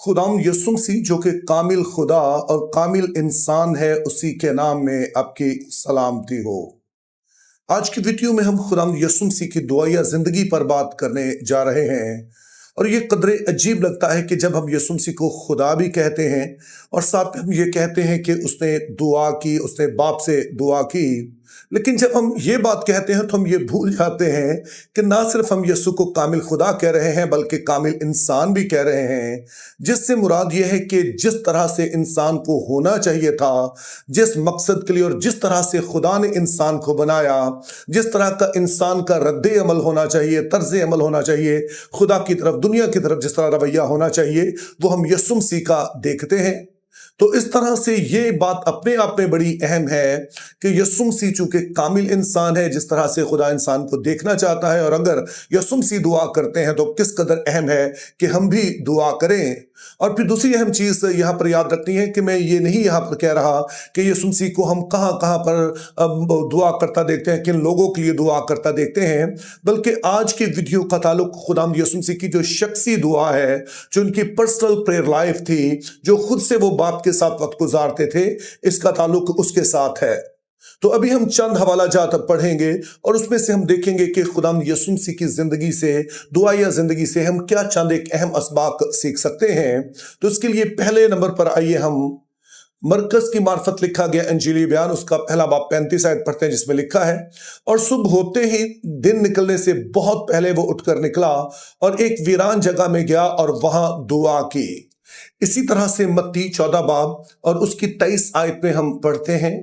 खुदाम यसुम मसीह जो कि कामिल खुदा और कामिल इंसान है, उसी के नाम में आपकी सलामती हो। आज की वीडियो में हम खुदाम यसुम मसीह की दुआया जिंदगी पर बात करने जा रहे हैं। और ये कदरे अजीब लगता है कि जब हम यसुम मसीह को खुदा भी कहते हैं और साथ में हम ये कहते हैं कि उसने दुआ की, उसने बाप से दुआ की, लेकिन जब हम ये बात कहते हैं तो हम ये भूल जाते हैं कि ना सिर्फ हम यसु को कामिल खुदा कह रहे हैं बल्कि कामिल इंसान भी कह रहे हैं, जिससे मुराद ये है कि जिस तरह से इंसान को होना चाहिए था, जिस मकसद के लिए और जिस तरह से खुदा ने इंसान को बनाया, जिस तरह का इंसान का रद्दे अमल होना चाहिए, तर्ज अमल होना चाहिए, खुदा की तरफ, दुनिया की तरफ जिस तरह रवैया होना चाहिए, वो हम यसु मसीह का देखते हैं। तो इस तरह से ये बात अपने आप में बड़ी अहम है कि यसुम मसीह चूंकि कामिल इंसान है, जिस तरह से खुदा इंसान को देखना चाहता है, और अगर यसुम मसीह दुआ करते हैं तो किस कदर अहम है कि हम भी दुआ करें। और फिर दूसरी अहम चीज यहाँ पर याद रखनी है कि मैं ये नहीं यहाँ पर कह रहा कि यसुम मसीह को हम कहाँ कहाँ पर दुआ करता देखते हैं, किन लोगों के लिए दुआ करता देखते हैं, बल्कि आज की वीडियो का ताल्लुक खुदाम यसुम मसीह की जो शख्सी दुआ है, जो उनकी पर्सनल प्रेयर लाइफ थी, जो खुद से वो बाप के साथ वक्त गुजारते थे, इसका ताल्लुक उसके साथ है। तो अभी हम चंद हवाला जात पढ़ेंगे और उसमें से हम देखेंगे कि खुदाम यसुम मसीह की जिंदगी से, दुआया जिंदगी से हम क्या चंद एक अहम असबाक सीख सकते हैं। तो इसके लिए पहले नंबर पर आइए हम मरकज की मार्फत लिखा गया इंजीली बयान, उसका पहला बाब 35 आयत पढ़ते हैं, जिसमें लिखा है, और सुबह होते ही दिन निकलने से बहुत पहले वो उठकर निकला और एक वीरान जगह में गया और वहां दुआ की। इसी तरह से मत्ती 14 बाब और उसकी 23 आयत में हम पढ़ते हैं,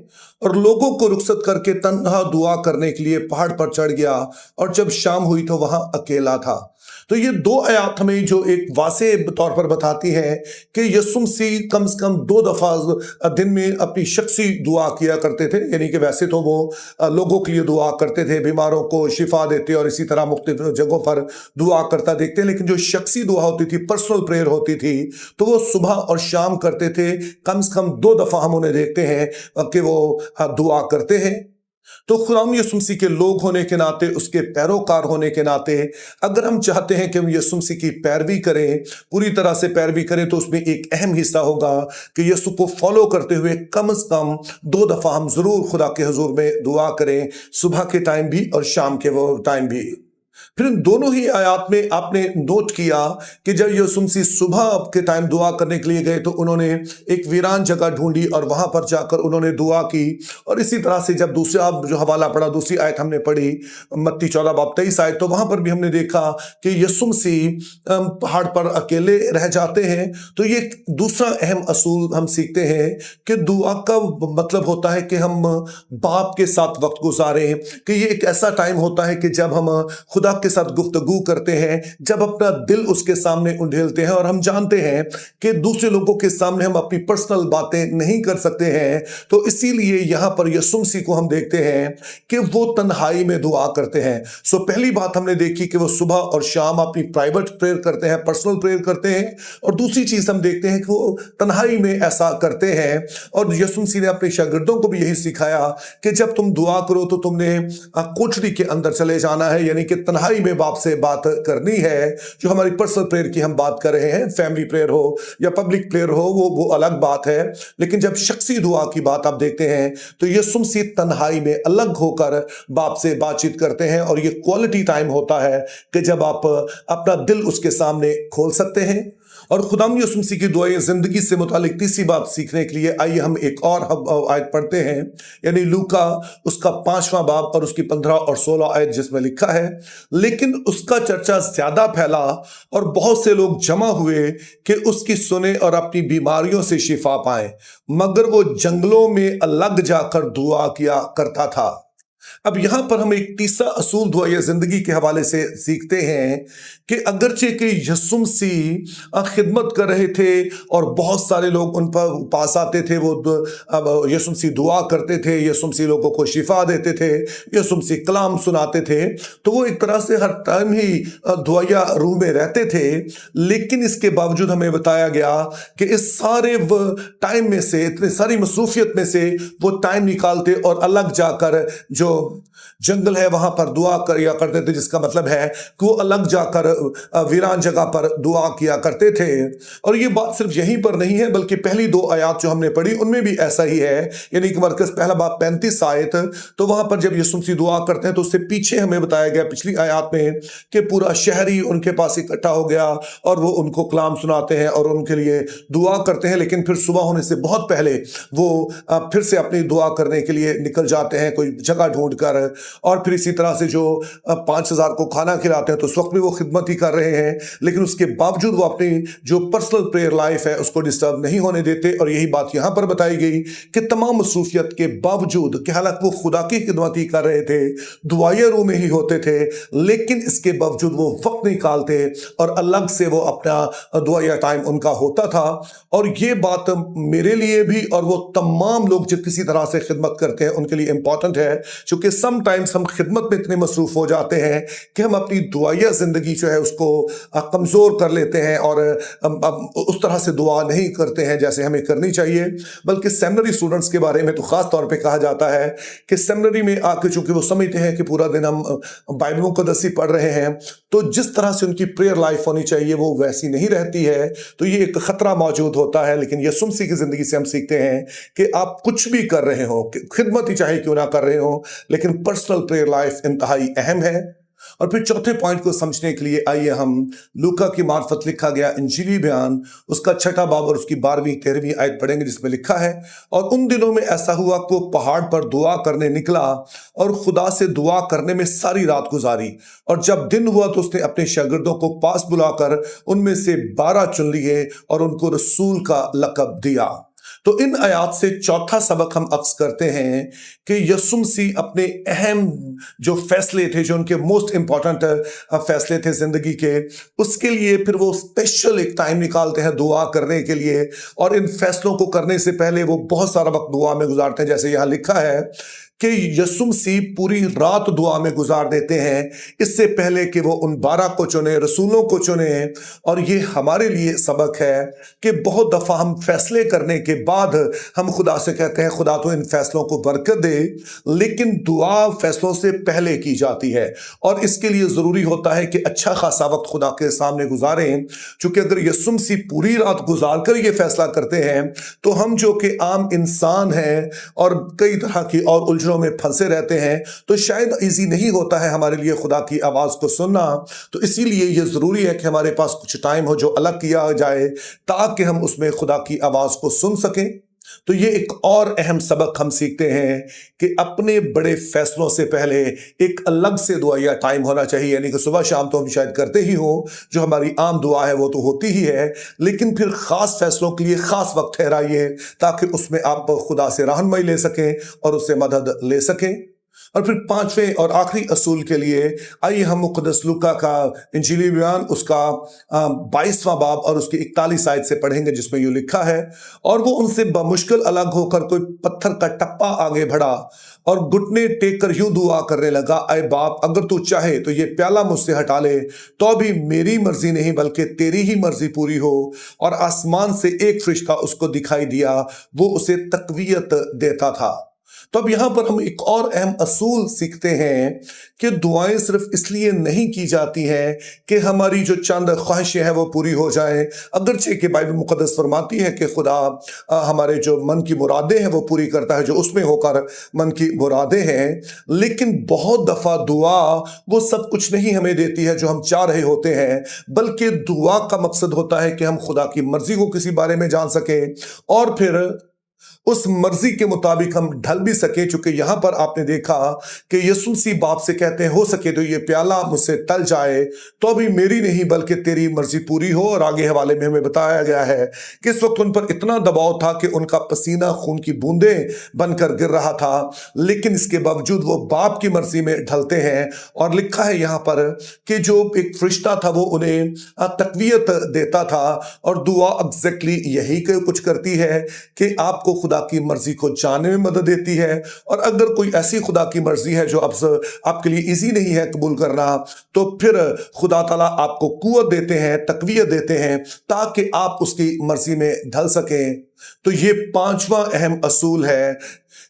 और लोगों को रुखसत करके तन्हा दुआ करने के लिए पहाड़ पर चढ़ गया, और जब शाम हुई तो वहां अकेला था। तो ये दो आयत हमें जो एक वासे तौर पर बताती है कि यसुम मसीह कम से कम 2 दफा दिन में अपनी शख्सी दुआ किया करते थे। यानी कि वैसे तो वो लोगों के लिए दुआ करते थे, बीमारों को शिफा देते और इसी तरह मुख्तलिफ जगहों पर दुआ करता देखते हैं, लेकिन जो शख्सी दुआ होती थी, पर्सनल प्रेयर होती थी, तो वो सुबह और शाम करते थे। कम से कम 2 दफा हम उन्हें देखते हैं कि वो दुआ करते हैं। तो खुदाम यसुम मसीह के लोग होने के नाते, उसके पैरोकार होने के नाते, अगर हम चाहते हैं कि हम यसुम मसीह की पैरवी करें, पूरी तरह से पैरवी करें, तो उसमें एक अहम हिस्सा होगा कि यसु को फॉलो करते हुए कम से कम 2 दफा हम जरूर खुदा के हुजूर में दुआ करें, सुबह के टाइम भी और शाम के वो टाइम भी। फिर इन दोनों ही आयात में आपने नोट किया कि जब यसुम मसीह सुबह के टाइम दुआ करने के लिए गए तो उन्होंने एक वीरान जगह ढूंढी और वहां पर जाकर उन्होंने दुआ की। और इसी तरह से जब दूसरा जो हवाला पढ़ा, दूसरी आयत हमने पढ़ी मत्ती 14 बाब 23 आयत, तो वहां पर भी हमने देखा कि यसुम मसीह पहाड़ पर अकेले रह जाते हैं। तो ये दूसरा अहम असूल हम सीखते हैं कि दुआ का मतलब होता है कि हम बाप के साथ वक्त गुजारें, कि ये एक ऐसा टाइम होता है कि जब हम खुदा के साथ गुफ्तगू करते हैं, जब अपना दिल उसके सामने उंडेलते हैं। और हम जानते हैं कि दूसरे लोगों के सामने हम अपनी पर्सनल बातें नहीं कर सकते हैं, तो इसीलिए यहां पर यसुम मसीह को हम देखते हैं कि वो तन्हाई में दुआ करते हैं। सो पहली बात हमने देखी कि वो सुबह और शाम अपनी प्राइवेट प्रेयर करते हैं, पर्सनल प्रेयर करते हैं। और दूसरी चीज हम देखते हैं कि वो तन्हाई में ऐसा करते हैं। और यसुम मसीह ने अपने शागिर्दों को भी यही सिखाया कि जब तुम दुआ करो तो तुमने कोठरी के अंदर चले जाना है, यानी कि तन्हाई में बाप से बात करनी है। जो हमारी पर्सनल प्रेयर की हम बात कर रहे हैं, फैमिली प्रेयर हो या पब्लिक प्रेयर हो, वो अलग बात है। लेकिन जब शख्सी दुआ की बात आप देखते हैं तो यसुम मसीह तन्हाई में अलग होकर बाप से बातचीत करते हैं, और ये क्वालिटी टाइम होता है कि जब आप अपना दिल उसके सामने खोल सकते हैं। और खुदाम यसुम मसीह की दुआएं जिंदगी से मुतालिक तीसरी बात सीखने के लिए आइए हम एक और आयत पढ़ते हैं, यानी लूका उसका 5वां बाब और उसकी 15 और 16 आयत, जिसमें लिखा है, लेकिन उसका चर्चा ज्यादा फैला और बहुत से लोग जमा हुए कि उसकी सुने और अपनी बीमारियों से शिफा पाए, मगर वो जंगलों में अलग जाकर दुआ किया करता था। अब यहां पर हम एक तीसरा असूल दुआया जिंदगी के हवाले से सीखते हैं कि अगरचे कि यसुम मसीह खिदमत कर रहे थे और बहुत सारे लोग उन पर पास आते थे, वो यसुम मसीह दुआ करते थे, यसुम मसीह लोगों को शिफा देते थे, यसुम मसीह कलाम सुनाते थे, तो वो एक तरह से हर टाइम ही दुआया रूह में रहते थे। लेकिन इसके बावजूद हमें बताया गया कि इस सारे टाइम में से, इतनी सारी मसरूफियत में से वो टाइम निकालते और अलग जाकर जो जंगल है वहां पर दुआ किया करते थे, जिसका मतलब है कि वो अलग जाकर वीरान जगह पर दुआ किया करते थे। और ये बात सिर्फ यहीं पर नहीं है, बल्कि पहली 2 आयत जो हमने पढ़ी उनमें भी ऐसा ही है। यानी कि मरकज़ पहला बाब 35 आयत, तो वहां पर जब यीशु मसीह दुआ करते हैं तो उससे पीछे हमें बताया गया पिछली आयत में कि पूरा शहर ही उनके पास इकट्ठा हो गया और वो उनको कलाम सुनाते हैं और उनके लिए दुआ करते हैं। लेकिन फिर सुबह होने से बहुत पहले वो फिर से अपनी दुआ करने के लिए निकल जाते हैं कोई जगह ढूंढकर। और फिर इसी तरह से जो 5000 को खाना खिलाते हैं तो उस वक्त भी वो खिदमत ही कर रहे हैं, लेकिन उसके बावजूद वो अपनी जो पर्सनल प्रेयर लाइफ है उसको डिस्टर्ब नहीं होने देते। और यही बात यहाँ पर बताई गई कि तमाम मसरूफियत के बावजूद कि हालांकि वो खुदा की खिदमत ही कर रहे थे, दुआए रूह में ही होते थे, लेकिन इसके बावजूद वो वक्त निकालते और अलग से वो अपना दुआया टाइम उनका होता था। और ये बात मेरे लिए भी और वो तमाम लोग जो किसी तरह से खिदमत करते हैं उनके लिए इंपॉर्टेंट है, क्योंकि समटाइम्स हम खिदमत में इतने मसरूफ हो जाते हैं कि हम अपनी दुआया जिंदगी जो है उसको कमजोर कर लेते हैं और उस तरह से दुआ नहीं करते हैं जैसे हमें करनी चाहिए। बल्कि सेमिनरी स्टूडेंट्स के बारे में तो खास तौर पे कहा जाता है कि सेमिनरी में आके चूंकि वो समझते हैं कि पूरा दिन हम बाइबल मुक़द्दस ही पढ़ रहे हैं, तो जिस तरह से उनकी प्रेयर लाइफ होनी चाहिए वो वैसी नहीं रहती है, तो ये एक खतरा मौजूद होता है। लेकिन यीशु मसीह की जिंदगी से हम सीखते हैं कि आप कुछ भी कर रहे हो, खिदमत ही चाहे क्यों ना कर रहे हो, लेकिन पर्सनल प्रेयर लाइफ इंतहाई अहम है। और फिर चौथे पॉइंट को समझने के लिए आइए हम लूका की मार्फत लिखा गया इंजीली बयान उसका 6वां बाब और उसकी 12वीं 13वीं आयत पढ़ेंगे, जिसमें लिखा है, और उन दिनों में ऐसा हुआ कि वो पहाड़ पर दुआ करने निकला और खुदा से दुआ करने में सारी रात गुजारी। और जब दिन हुआ तो उसने अपने शागिर्दों को पास बुलाकर उनमें से 12 चुन लिए और उनको रसूल का लक़ब दिया। तो इन आयात से चौथा सबक हम अक्स करते हैं कि यीशु मसीह अपने अहम जो फैसले थे, जो उनके मोस्ट इंपॉर्टेंट फैसले थे जिंदगी के, उसके लिए फिर वो स्पेशल एक टाइम निकालते हैं दुआ करने के लिए। और इन फैसलों को करने से पहले वो बहुत सारा वक्त दुआ में गुजारते हैं। जैसे यहाँ लिखा है कि यीशु मसीह पूरी रात दुआ में गुजार देते हैं इससे पहले कि वो उन 12 को चुने, रसूलों को चुने। और ये हमारे लिए सबक है कि बहुत दफ़ा हम फैसले करने के बाद हम खुदा से कहते हैं खुदा तो इन फैसलों को बरकत दे, लेकिन दुआ फैसलों से पहले की जाती है। और इसके लिए ज़रूरी होता है कि अच्छा खासा वक्त खुदा के सामने गुजारें, क्योंकि अगर यीशु मसीह पूरी रात गुजार कर ये फैसला करते हैं तो हम जो कि आम इंसान हैं और कई तरह की और उलझनों में फंसे रहते हैं, तो शायद इजी नहीं होता है हमारे लिए खुदा की आवाज को सुनना। तो इसीलिए यह जरूरी है कि हमारे पास कुछ टाइम हो जो अलग किया जाए ताकि हम उसमें खुदा की आवाज को सुन सकें। तो ये एक और अहम सबक हम सीखते हैं कि अपने बड़े फैसलों से पहले एक अलग से दुआया टाइम होना चाहिए। यानी कि सुबह शाम तो हम शायद करते ही हो, जो हमारी आम दुआ है वो तो होती ही है, लेकिन फिर खास फैसलों के लिए खास वक्त ठहराइए ताकि उसमें आप खुदा से रहनुमाई ले सकें और उससे मदद ले सकें। और फिर 5वें और आखिरी असूल के लिए आइए हम मुक़द्दस लूका का इंजीली बयान उसका 22वां बाब और उसकी 41 आयत से पढ़ेंगे, जिसमें यूँ लिखा है, और वो उनसे बमुश्किल अलग होकर कोई पत्थर का टप्पा आगे बढ़ा और घुटने टेक कर यूं दुआ करने लगा, अय बाप, अगर तू चाहे तो ये प्याला मुझसे हटा ले, तो भी मेरी मर्जी नहीं बल्कि तेरी ही मर्जी पूरी हो। और आसमान से एक फरिश्ता उसको दिखाई दिया, वो उसे तकवीयत देता था। तो अब यहां पर हम एक और अहम असूल सीखते हैं कि दुआएं सिर्फ इसलिए नहीं की जाती हैं कि हमारी जो चंद ख्वाहिशें हैं वो पूरी हो जाएं। अगरचे कि बाइबल मुक़द्दस फरमाती है कि खुदा हमारे जो मन की मुरादें हैं वो पूरी करता है, जो उसमें होकर मन की मुरादें हैं, लेकिन बहुत दफ़ा दुआ वो सब कुछ नहीं हमें देती है जो हम चाह रहे होते हैं, बल्कि दुआ का मकसद होता है कि हम खुदा की मर्जी को किसी बारे में जान सकें और फिर उस मर्जी के मुताबिक हम ढल भी सके। चूंकि यहां पर आपने देखा कि यीशु मसीह बाप से कहते हैं, हो सके तो ये प्याला मुझसे टल जाए, तो भी मेरी नहीं बल्कि तेरी मर्जी पूरी हो। और आगे हवाले में हमें बताया गया है कि इस वक्त उन पर इतना दबाव था कि उनका पसीना खून की बूंदें बनकर गिर रहा था, लेकिन इसके बावजूद वो बाप की मर्जी में ढलते हैं। और लिखा है यहां पर कि जो एक फरिश्ता था वो उन्हें तकवीयत देता था। और दुआ एग्जैक्टली यही कुछ करती है कि आपको खुदा की मर्जी को जानने में मदद देती है। और अगर कोई ऐसी खुदा की मर्जी है जो अब आपके लिए इजी नहीं है कबूल करना, तो फिर खुदा ताला आपको कुव्वत देते हैं, तकवीयत देते हैं ताकि आप उसकी मर्जी में ढल सकें। तो ये पांचवा अहम असूल है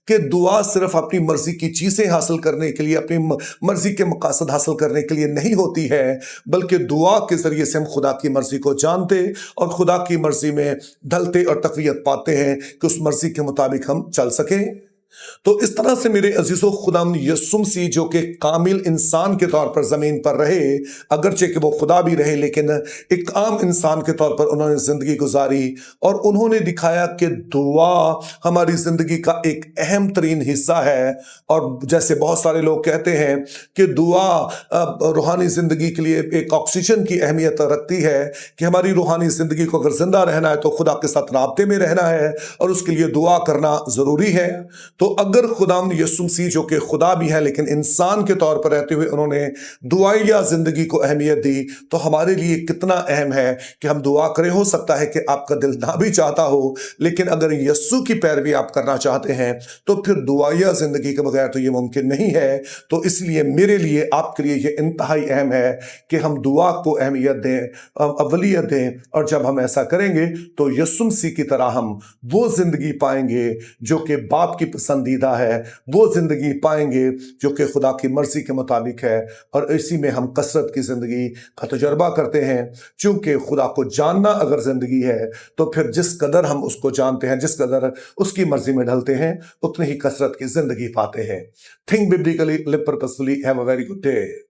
कि दुआ सिर्फ अपनी मर्जी की चीजें हासिल करने के लिए, अपनी मर्जी के मकासद हासिल करने के लिए नहीं होती है, बल्कि दुआ के जरिए से हम खुदा की मर्जी को जानते और खुदा की मर्जी में ढलते और तकवीयत पाते हैं कि उस मर्जी के मुताबिक हम चल सकें। तो इस तरह से मेरे अजीजों, खुदाम यीशु मसीह जो कि कामिल इंसान के तौर पर जमीन पर रहे, अगरचे कि वो खुदा भी रहे, लेकिन एक आम इंसान के तौर पर उन्होंने जिंदगी गुजारी और उन्होंने दिखाया कि दुआ हमारी जिंदगी का एक अहम तरीन हिस्सा है। और जैसे बहुत सारे लोग कहते हैं कि दुआ रूहानी जिंदगी के लिए एक ऑक्सीजन की अहमियत रखती है, कि हमारी रूहानी जिंदगी को अगर जिंदा रहना है तो खुदा के साथ राब्ते में रहना है और उसके लिए दुआ करना जरूरी है। तो अगर खुदाम यीशु मसीह जो कि खुदा भी है लेकिन इंसान के तौर पर रहते हुए उन्होंने दुआया जिंदगी को अहमियत दी, तो हमारे लिए कितना अहम है कि हम दुआ करें। हो सकता है कि आपका दिल ना भी चाहता हो, लेकिन अगर यीशु की पैरवी आप करना चाहते हैं तो फिर दुआया जिंदगी के बगैर तो ये मुमकिन नहीं है। तो इसलिए मेरे लिए, आपके लिए ये इंतहाई अहम है कि हम दुआ को अहमियत दें, अवलियत दें। और जब हम ऐसा करेंगे तो यीशु मसीह की तरह हम वो जिंदगी पाएंगे जो कि बाप की पसंदीदा है, वो जिंदगी पाएंगे जो कि खुदा की मर्जी के मुताबिक है। और इसी में हम कसरत की जिंदगी का तजर्बा करते हैं। चूंकि खुदा को जानना अगर जिंदगी है, तो फिर जिस कदर हम उसको जानते हैं, जिस कदर उसकी मर्जी में ढलते हैं, उतनी ही कसरत की जिंदगी पाते हैं। Think biblically, live purposefully, have a very good day.